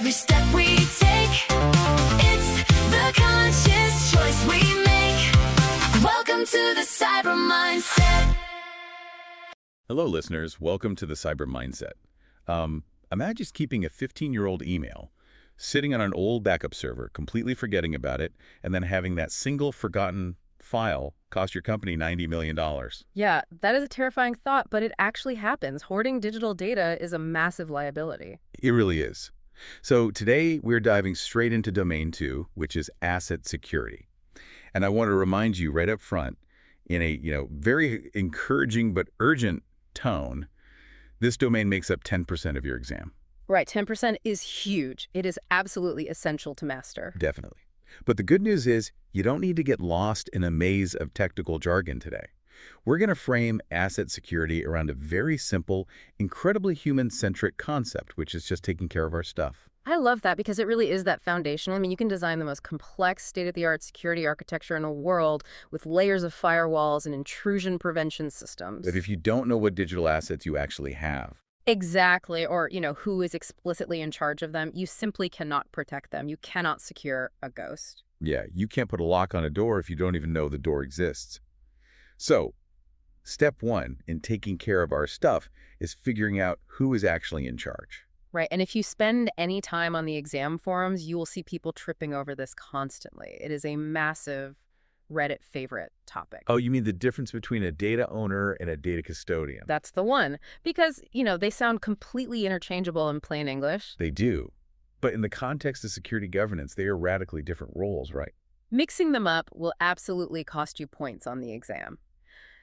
every step we take. It's the conscious choice we make. Welcome to the Cyber Mindset. Hello, listeners. Welcome to the Cyber Mindset. Imagine just keeping a 15-year-old email sitting on an old backup server, completely forgetting about it, and then having that single forgotten file cost your company $90 million. Yeah, that is a terrifying thought, but it actually happens. Hoarding digital data is a massive liability. It really is. So today we're diving straight into domain 2, which is asset security. And I want to remind you right up front, in a very encouraging but urgent tone, this domain makes up 10% of your exam. Right, 10% is huge. It is absolutely essential to master. Definitely. But the good news is you don't need to get lost in a maze of technical jargon today. We're going to frame asset security around a very simple, incredibly human-centric concept, which is just taking care of our stuff. I love that because it really is that foundation. I mean, you can design the most complex state-of-the-art security architecture in the world with layers of firewalls and intrusion prevention systems. But if you don't know what digital assets you actually have, Exactly, or, who is explicitly in charge of them, you simply cannot protect them. You cannot secure a ghost. yeah, you can't put a lock on a door if you don't even know the door exists. So, step 1 in taking care of our stuff is figuring out who is actually in charge. Right, and if you spend any time on the exam forums, you will see people tripping over this constantly. It is a massive Reddit favorite topic. Oh, you mean the difference between a data owner and a data custodian? That's the one. Because, they sound completely interchangeable in plain English. They do. But in the context of security governance, they are radically different roles, right? Mixing them up will absolutely cost you points on the exam.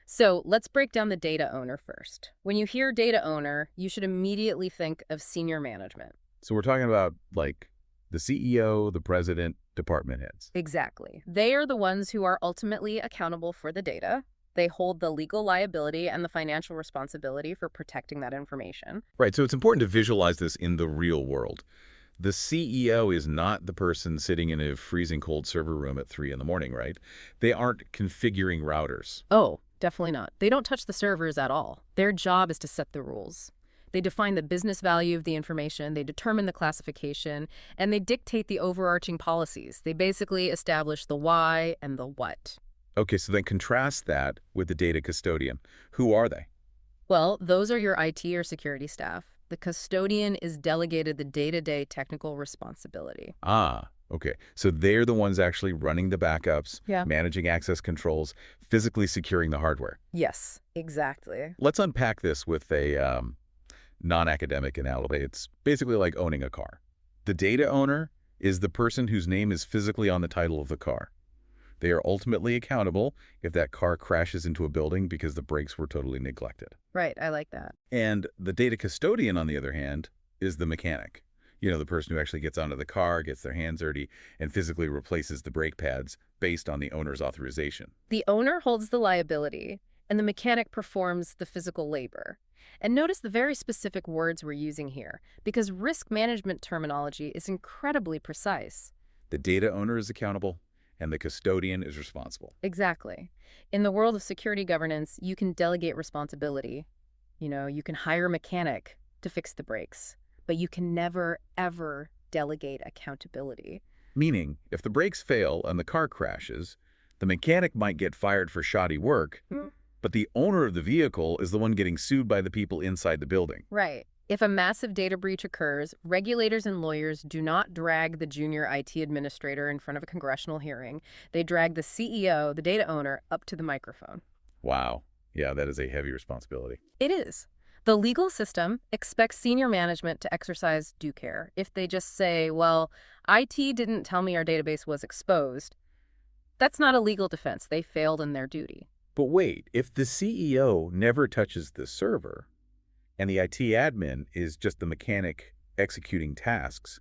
So let's break down the data owner first. When you hear data owner, you should immediately think of senior management. So we're talking about, like, the CEO, the president, department heads. Exactly. They are the ones who are ultimately accountable for the data. They hold the legal liability and the financial responsibility for protecting that information. Right, so it's important to visualize this in the real world. The CEO is not the person sitting in a freezing cold server room at 3 in the morning, right? They aren't configuring routers. Oh, definitely not. They don't touch the servers at all. Their job is to set the rules. They define the business value of the information, they determine the classification, and they dictate the overarching policies. They basically establish the why and the what. Okay, so then contrast that with the data custodian. Who are they? Well, those are your IT or security staff. The custodian is delegated the day-to-day technical responsibility. Ah, okay. So they're the ones actually running the backups, Yeah. managing access controls, physically securing the hardware. Yes, exactly. Let's unpack this with a non-academic analogy. It's basically like owning a car. The data owner is the person whose name is physically on the title of the car. They are ultimately accountable if that car crashes into a building because the brakes were totally neglected. Right, I like that. And the data custodian, on the other hand, is the mechanic. The person who actually gets onto the car, gets their hands dirty, and physically replaces the brake pads based on the owner's authorization. The owner holds the liability, and the mechanic performs the physical labor. And notice the very specific words we're using here, because risk management terminology is incredibly precise. The data owner is accountable, and the custodian is responsible. Exactly. In the world of security governance, you can delegate responsibility. You can hire a mechanic to fix the brakes, but you can never, ever delegate accountability. Meaning, if the brakes fail and the car crashes, the mechanic might get fired for shoddy work, but the owner of the vehicle is the one getting sued by the people inside the building. Right. If a massive data breach occurs, regulators and lawyers do not drag the junior IT administrator in front of a congressional hearing. They drag the CEO, the data owner, up to the microphone. Wow. Yeah, that is a heavy responsibility. It is. The legal system expects senior management to exercise due care. If they just say, well, IT didn't tell me our database was exposed, that's not a legal defense. They failed in their duty. But wait, if the CEO never touches the server and the IT admin is just the mechanic executing tasks,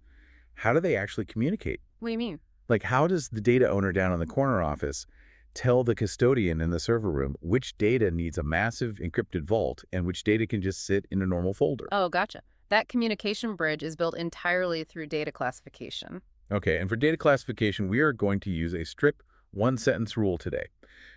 how do they actually communicate? What do you mean? Like, how does the data owner down in the corner office tell the custodian in the server room which data needs a massive encrypted vault and which data can just sit in a normal folder? Oh, gotcha. That communication bridge is built entirely through data classification. Okay, and for data classification, we are going to use a strict one-sentence rule today.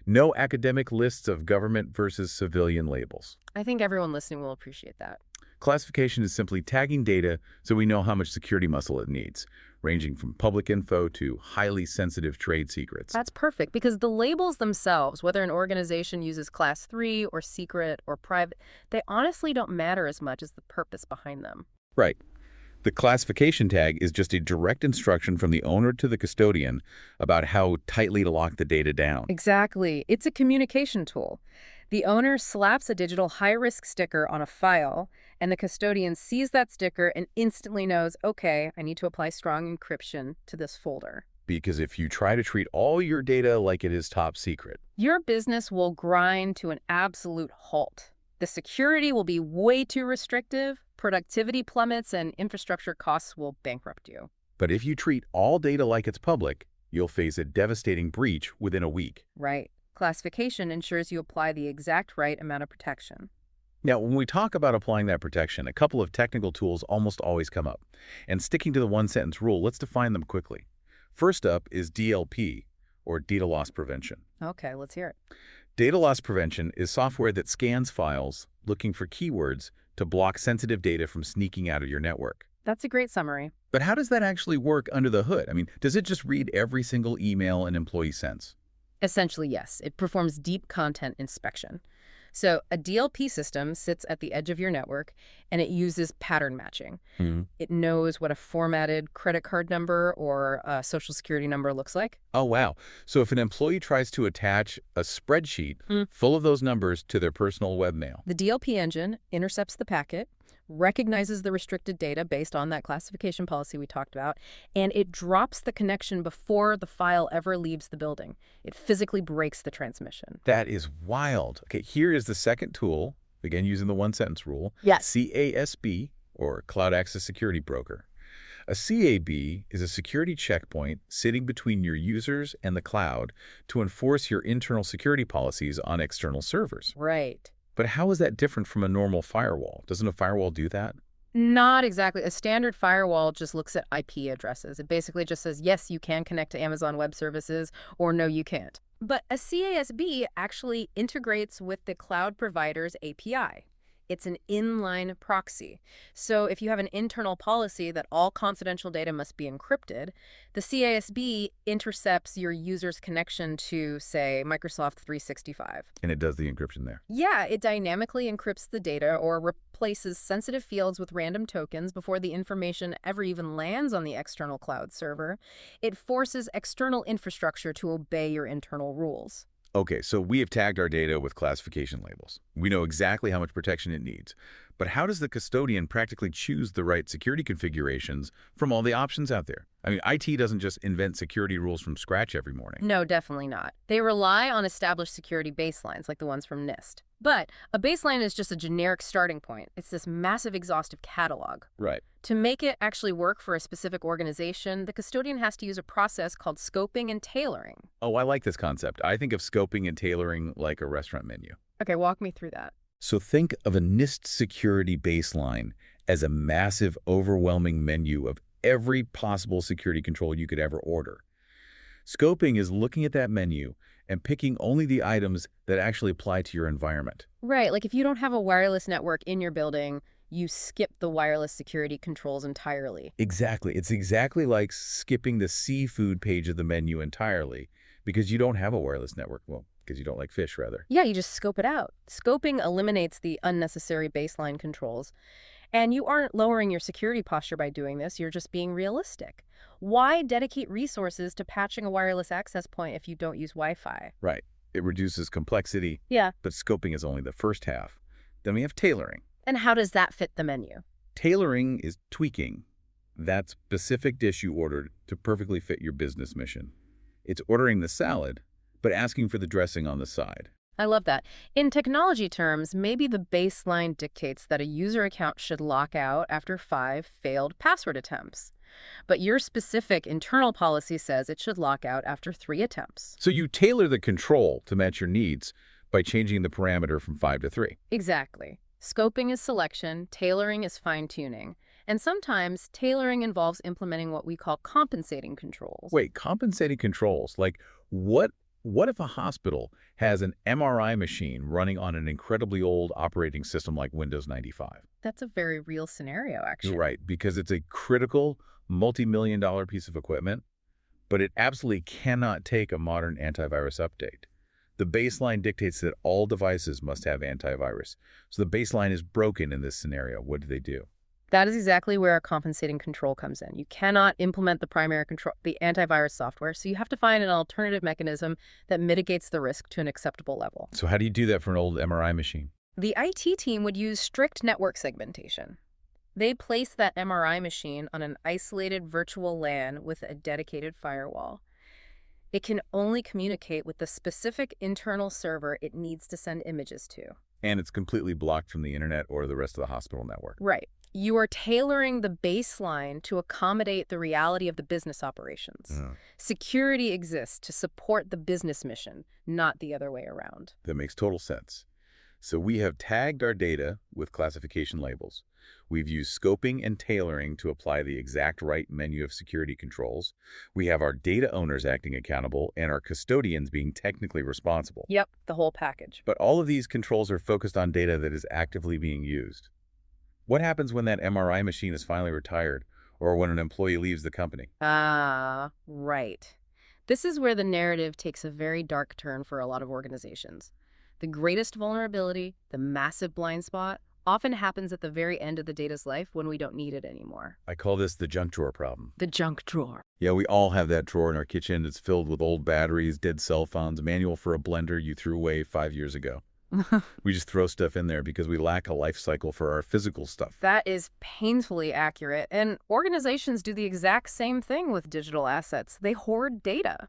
No academic lists of government versus civilian labels. I think everyone listening will appreciate that. Classification is simply tagging data so we know how much security muscle it needs, ranging from public info to highly sensitive trade secrets. That's perfect because the labels themselves, whether an organization uses class 3 or secret or private, they honestly don't matter as much as the purpose behind them. Right. The classification tag is just a direct instruction from the owner to the custodian about how tightly to lock the data down. Exactly. It's a communication tool. The owner slaps a digital high-risk sticker on a file, and the custodian sees that sticker and instantly knows, okay, I need to apply strong encryption to this folder. Because if you try to treat all your data like it is top secret, Your business will grind to an absolute halt. The security will be way too restrictive, productivity plummets, and infrastructure costs will bankrupt you. but if you treat all data like it's public, you'll face a devastating breach within a week. Right. Classification ensures you apply the exact right amount of protection. Now, when we talk about applying that protection, a couple of technical tools almost always come up. And sticking to the one-sentence rule, let's define them quickly. First up is DLP, or data loss prevention. Okay, let's hear it. Data loss prevention is software that scans files looking for keywords to block sensitive data from sneaking out of your network. That's a great summary. But how does that actually work under the hood? I mean, does it just read every single email an employee sends? Essentially, yes. It performs deep content inspection. So a DLP system sits at the edge of your network, and it uses pattern matching. It knows what a formatted credit card number or a social security number looks like. Oh, wow. So if an employee tries to attach a spreadsheet full of those numbers to their personal webmail, The DLP engine intercepts the packet, recognizes the restricted data based on that classification policy we talked about, and it drops the connection before the file ever leaves the building. It physically breaks the transmission. that is wild. Okay, here is the second tool, again using the one-sentence rule. Yes. CASB, or Cloud Access Security Broker. A CAB is a security checkpoint sitting between your users and the cloud to enforce your internal security policies on external servers. Right. But how is that different from a normal firewall? Doesn't a firewall do that? Not exactly. A standard firewall just looks at IP addresses. It basically just says, yes, you can connect to Amazon Web Services, or no, you can't. But a CASB actually integrates with the cloud provider's API. It's an inline proxy. So if you have an internal policy that all confidential data must be encrypted, the CASB intercepts your user's connection to, say, Microsoft 365. And it does the encryption there. Yeah, it dynamically encrypts the data or replaces sensitive fields with random tokens before the information ever even lands on the external cloud server. It forces external infrastructure to obey your internal rules. Okay, so we have tagged our data with classification labels. We know exactly how much protection it needs. But how does the custodian practically choose the right security configurations from all the options out there? I mean, IT doesn't just invent security rules from scratch every morning. No, definitely not. They rely on established security baselines like the ones from NIST. But a baseline is just a generic starting point. It's this massive exhaustive catalog. Right. To make it actually work for a specific organization, the custodian has to use a process called scoping and tailoring. Oh, I like this concept. I think of scoping and tailoring like a restaurant menu. Okay, walk me through that. So think of a NIST security baseline as a massive, overwhelming menu of every possible security control you could ever order. Scoping is looking at that menu and picking only the items that actually apply to your environment. Right, like if you don't have a wireless network in your building, you skip the wireless security controls entirely. Exactly. It's exactly like skipping the seafood page of the menu entirely because you don't have a wireless network. Well, because you don't like fish, rather. Yeah, you just scope it out. Scoping eliminates the unnecessary baseline controls. And you aren't lowering your security posture by doing this, you're just being realistic. Why dedicate resources to patching a wireless access point if you don't use Wi-Fi? Right. It reduces complexity, Yeah. but scoping is only the first half. Then we have tailoring. And how does that fit the menu? Tailoring is tweaking that specific dish you ordered to perfectly fit your business mission. It's ordering the salad, but asking for the dressing on the side. I love that. In technology terms, maybe the baseline dictates that a user account should lock out after 5 failed password attempts. But your specific internal policy says it should lock out after 3 attempts. So you tailor the control to match your needs by changing the parameter from 5 to 3. Exactly. Scoping is selection, tailoring is fine-tuning. And sometimes tailoring involves implementing what we call compensating controls. Wait, compensating controls, like what what if a hospital has an MRI machine running on an incredibly old operating system like Windows 95? That's a very real scenario, You're actually. right, because it's a critical, multi-million-dollar piece of equipment, but it absolutely cannot take a modern antivirus update. The baseline dictates that all devices must have antivirus. So the baseline is broken in this scenario. What do they do? That is exactly where compensating control comes in. You cannot implement the primary control, the antivirus software, so you have to find an alternative mechanism that mitigates the risk to an acceptable level. So how do you do that for an old MRI machine? The IT team would use strict network segmentation. They place that MRI machine on an isolated virtual LAN with a dedicated firewall. It can only communicate with the specific internal server it needs to send images to. And it's completely blocked from the internet or the rest of the hospital network. Right. You are tailoring the baseline to accommodate the reality of the business operations. Security exists to support the business mission, not the other way around. That makes total sense. So we have tagged our data with classification labels. We've used scoping and tailoring to apply the exact right menu of security controls. We have our data owners acting accountable and our custodians being technically responsible. Yep, the whole package. But all of these controls are focused on data that is actively being used. What happens when that MRI machine is finally retired or when an employee leaves the company? Ah, right. This is where the narrative takes a very dark turn for a lot of organizations. The greatest vulnerability, the massive blind spot, often happens at the very end of the data's life when we don't need it anymore. I call this the junk drawer problem. The junk drawer. Yeah, we all have that drawer in our kitchen. It's filled with old batteries, dead cell phones, a manual for a blender you threw away 5 years ago. We just throw stuff in there because we lack a life cycle for our physical stuff. That is painfully accurate, and organizations do the exact same thing with digital assets. They hoard data.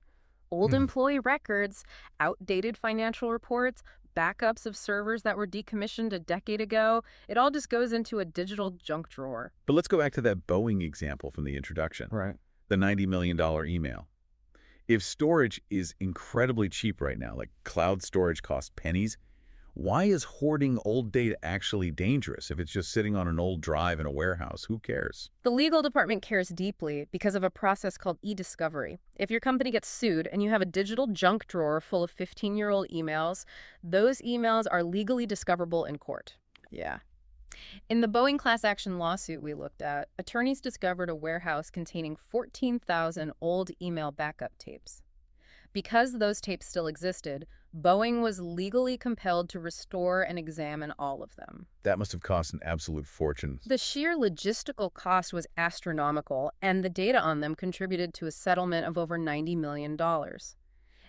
Old employee records, outdated financial reports, backups of servers that were decommissioned a decade ago. It all just goes into a digital junk drawer. But let's go back to that Boeing example from the introduction. Right. The $90 million email. If storage is incredibly cheap right now, like cloud storage costs pennies, why is hoarding old data actually dangerous if it's just sitting on an old drive in a warehouse? Who cares? The legal department cares deeply because of a process called e-discovery. If your company gets sued and you have a digital junk drawer full of 15-year-old emails, those emails are legally discoverable in court. Yeah. In the Boeing class action lawsuit we looked at, attorneys discovered a warehouse containing 14,000 old email backup tapes. Because those tapes still existed, Boeing was legally compelled to restore and examine all of them. That must have cost an absolute fortune. The sheer logistical cost was astronomical, and the data on them contributed to a settlement of over $90 million.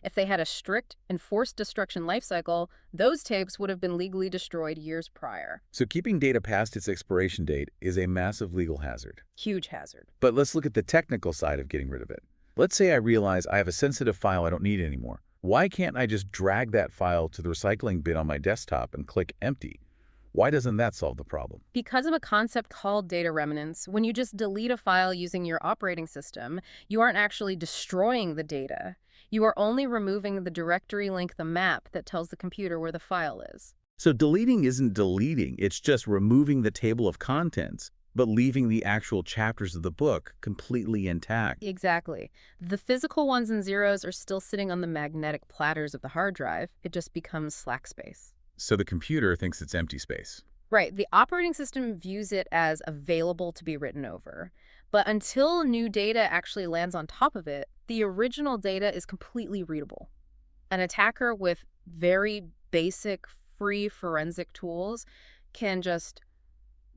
If they had a strict, enforced destruction lifecycle, those tapes would have been legally destroyed years prior. So keeping data past its expiration date is a massive legal hazard. Huge hazard. But let's look at the technical side of getting rid of it. Let's say I realize I have a sensitive file I don't need anymore. Why can't I just drag that file to the recycling bin on my desktop and click empty? Why doesn't that solve the problem? Because of a concept called data remanence, when you just delete a file using your operating system, you aren't actually destroying the data. You are only removing the directory link, the map that tells the computer where the file is. So deleting isn't deleting, it's just removing the table of contents, but leaving the actual chapters of the book completely intact. Exactly. The physical ones and zeros are still sitting on the magnetic platters of the hard drive. It just becomes slack space. So the computer thinks it's empty space. Right. The operating system views it as available to be written over. But until new data actually lands on top of it, the original data is completely readable. An attacker with very basic, free forensic tools can just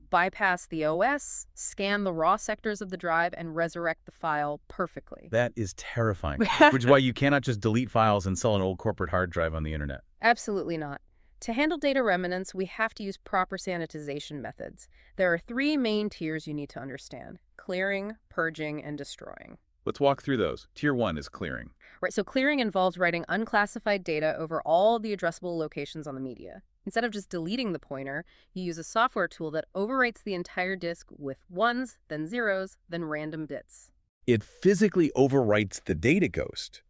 bypass the OS, scan the raw sectors of the drive, and resurrect the file perfectly. That is terrifying, which is why you cannot just delete files and sell an old corporate hard drive on the internet. Absolutely not. To handle data remanence, we have to use proper sanitization methods. There are 3 main tiers you need to understand: clearing, purging, and destroying. Let's walk through those. Tier 1 is clearing. Right, so clearing involves writing unclassified data over all the addressable locations on the media. Instead of just deleting the pointer, you use a software tool that overwrites the entire disk with ones, then zeros, then random bits. It physically overwrites the data ghost.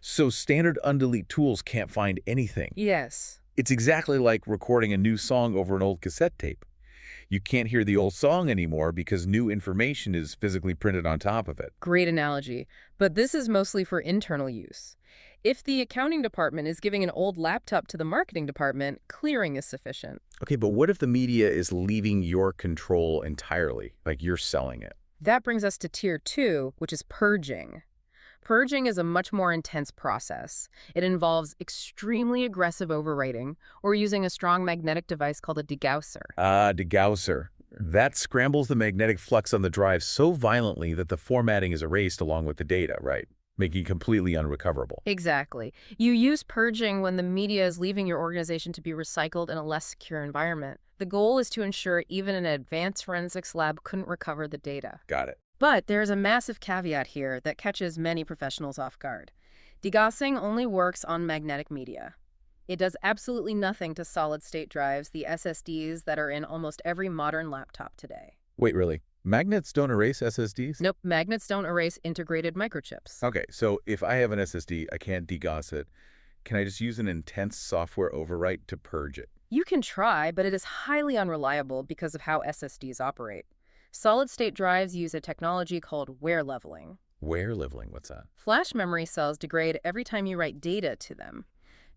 So standard undelete tools can't find anything. Yes. It's exactly like recording a new song over an old cassette tape. You can't hear the old song anymore because new information is physically printed on top of it. Great analogy. But this is mostly for internal use. If the accounting department is giving an old laptop to the marketing department, clearing is sufficient. Okay, but what if the media is leaving your control entirely, like you're selling it? That brings us to Tier 2, which is purging. Purging is a much more intense process. It involves extremely aggressive overwriting or using a strong magnetic device called a degausser. Degausser. That scrambles the magnetic flux on the drive so violently that the formatting is erased along with the data, right? Making it completely unrecoverable. Exactly. You use purging when the media is leaving your organization to be recycled in a less secure environment. The goal is to ensure even an advanced forensics lab couldn't recover the data. Got it. But there's a massive caveat here that catches many professionals off guard. Degaussing only works on magnetic media. It does absolutely nothing to solid-state drives, the SSDs that are in almost every modern laptop today. Wait, really? Magnets don't erase SSDs? Nope, magnets don't erase integrated microchips. Okay, so if I have an SSD, I can't degauss it. Can I just use an intense software overwrite to purge it? You can try, but it is highly unreliable because of how SSDs operate. Solid-state drives use a technology called wear leveling. Wear leveling, what's that? Flash memory cells degrade every time you write data to them.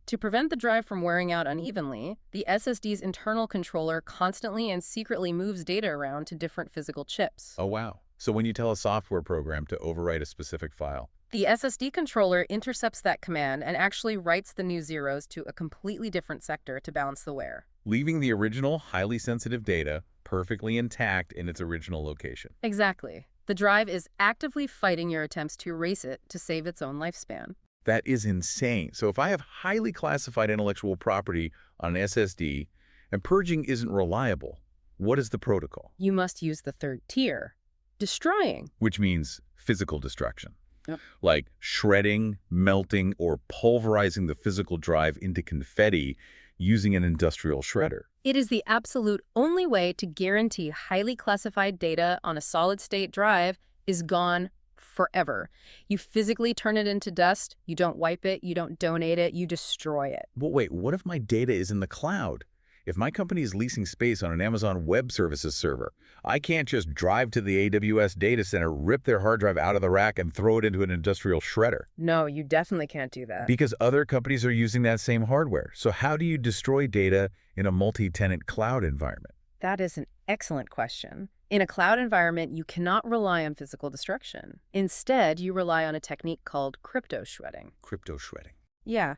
To prevent the drive from wearing out unevenly, the SSD's internal controller constantly and secretly moves data around to different physical chips. Oh, wow. So when you tell a software program to overwrite a specific file, The SSD controller intercepts that command and actually writes the new zeros to a completely different sector to balance the wear. leaving the original highly sensitive data perfectly intact in its original location. Exactly. The drive is actively fighting your attempts to erase it to save its own lifespan. That is insane. So if I have highly classified intellectual property on an SSD and purging isn't reliable, what is the protocol? You must use the third tier, destroying. Which means physical destruction. Yep. Like shredding, melting, or pulverizing the physical drive into confetti using an industrial shredder. It is the absolute only way to guarantee highly classified data on a solid-state drive is gone forever. You physically turn it into dust, you don't wipe it, you don't donate it, you destroy it. But wait, what if my data is in the cloud? If my company is leasing space on an Amazon Web Services server, I can't just drive to the AWS data center, rip their hard drive out of the rack, and throw it into an industrial shredder. No, you definitely can't do that. Because other companies are using that same hardware. So how do you destroy data in a multi-tenant cloud environment? That is an excellent question. In a cloud environment, you cannot rely on physical destruction. Instead, you rely on a technique called crypto shredding. Crypto shredding. Yeah.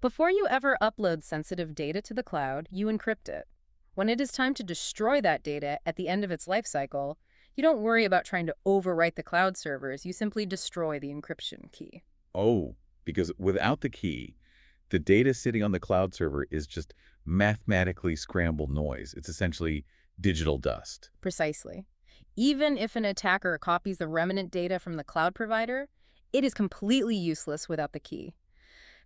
Before you ever upload sensitive data to the cloud, you encrypt it. When it is time to destroy that data at the end of its life cycle, you don't worry about trying to overwrite the cloud servers. You simply destroy the encryption key. Oh, because without the key, the data sitting on the cloud server is just mathematically scrambled noise. It's essentially digital dust. Precisely. Even if an attacker copies the remnant data from the cloud provider, it is completely useless without the key.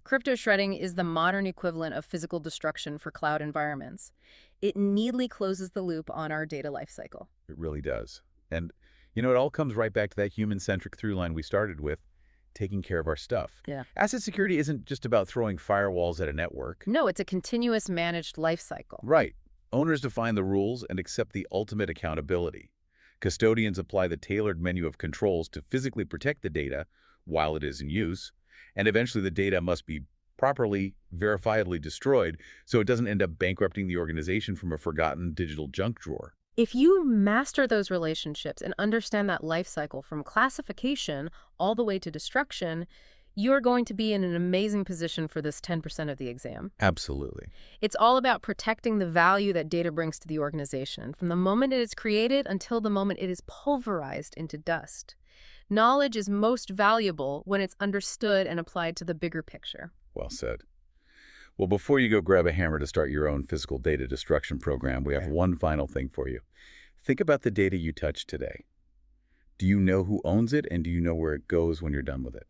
Crypto shredding is the modern equivalent of physical destruction for cloud environments. It neatly closes the loop on our data lifecycle. It really does. And, you know, it all comes right back to that human-centric through line we started with, taking care of our stuff. Yeah. Asset security isn't just about throwing firewalls at a network. No, it's a continuous managed lifecycle. Right. Owners define the rules and accept the ultimate accountability. Custodians apply the tailored menu of controls to physically protect the data while it is in use, and eventually the data must be properly, verifiably destroyed so it doesn't end up bankrupting the organization from a forgotten digital junk drawer. If you master those relationships and understand that life cycle from classification all the way to destruction, you're going to be in an amazing position for this 10% of the exam. Absolutely. It's all about protecting the value that data brings to the organization, from the moment it is created until the moment it is pulverized into dust. Knowledge is most valuable when it's understood and applied to the bigger picture. Well said. Well, before you go grab a hammer to start your own physical data destruction program, we have one final thing for you. Think about the data you touched today. Do you know who owns it, and do you know where it goes when you're done with it?